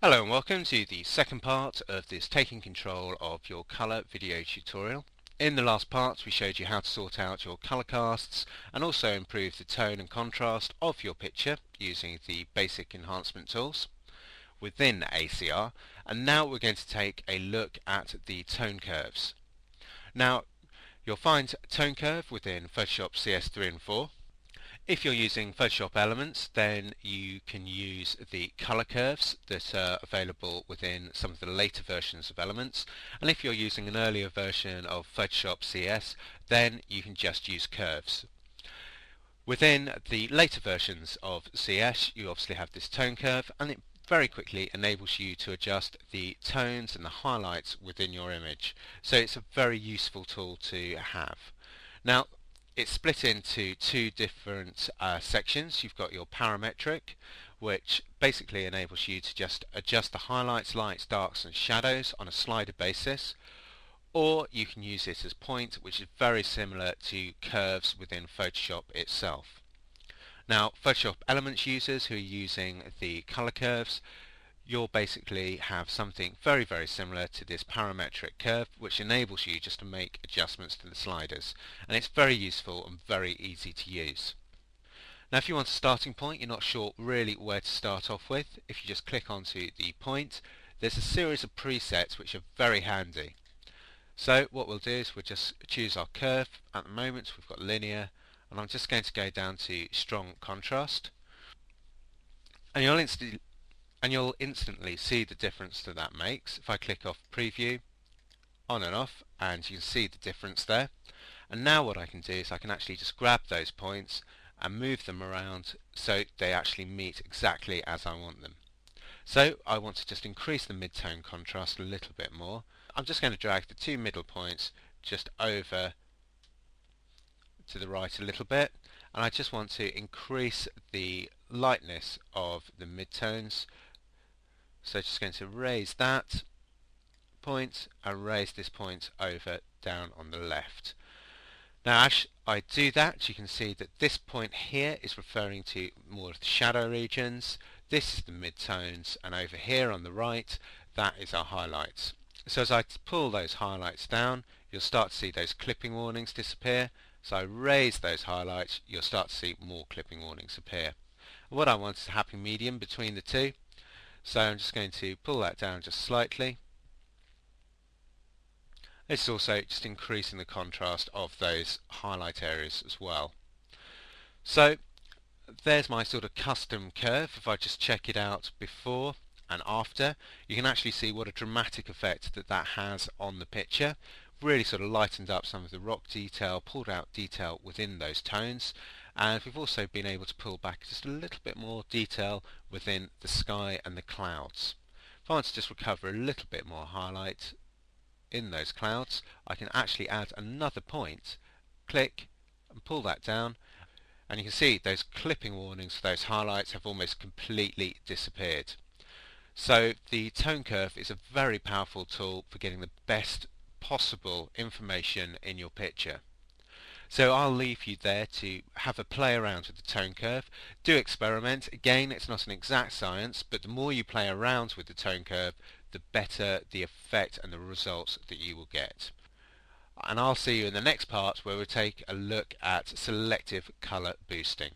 Hello and welcome to the second part of this taking control of your colour video tutorial. In the last part we showed you how to sort out your colour casts and also improve the tone and contrast of your picture using the basic enhancement tools within ACR, and now we're going to take a look at the tone curves. Now you'll find tone curve within Photoshop CS3 and 4. If you're using Photoshop Elements, then you can use the color curves that are available within some of the later versions of Elements, and if you're using an earlier version of Photoshop CS, then you can just use curves. Within the later versions of CS, you obviously have this tone curve, and it very quickly enables you to adjust the tones and the highlights within your image. So it's a very useful tool to have. Now, it's split into two different sections. You've got your parametric, which basically enables you to just adjust the highlights, lights, darks and shadows on a slider basis, or you can use it as point, which is very similar to curves within Photoshop itself. Now, Photoshop Elements users who are using the color curves, you'll basically have something very similar to this parametric curve, which enables you just to make adjustments to the sliders, and it's very useful and very easy to use. Now if you want a starting point, you're not sure really where to start off with, if you just click onto the point, there's a series of presets which are very handy. So what we'll do is we'll just choose our curve. At the moment we've got linear, and I'm just going to go down to strong contrast, and you'll instantly see the difference that makes. If I click off preview, on and off, and you can see the difference there. And now what I can do is I can actually just grab those points and move them around so they actually meet exactly as I want them. So I want to just increase the mid-tone contrast a little bit more. I'm just going to drag the two middle points just over to the right a little bit, and I just want to increase the lightness of the mid-tones. So just going to raise that point and raise this point over down on the left. Now as I do that, you can see that this point here is referring to more of the shadow regions, this is the mid-tones, and over here on the right, that is our highlights. So as I pull those highlights down, you'll start to see those clipping warnings disappear. So I raise those highlights, you'll start to see more clipping warnings appear. And what I want is a happy medium between the two. So I'm just going to pull that down just slightly. It's also just increasing the contrast of those highlight areas as well. So there's my sort of custom curve. If I just check it out before and after, you can actually see what a dramatic effect that has on the picture. Really sort of lightened up some of the rock detail, pulled out detail within those tones, and we've also been able to pull back just a little bit more detail within the sky and the clouds. If I want to just recover a little bit more highlight in those clouds, I can actually add another point, click and pull that down, and you can see those clipping warnings for those highlights have almost completely disappeared. So the tone curve is a very powerful tool for getting the best possible information in your picture. So I'll leave you there to have a play around with the tone curve. Do experiment. Again, it's not an exact science, but the more you play around with the tone curve, the better the effect and the results that you will get. And I'll see you in the next part where we'll take a look at selective colour boosting.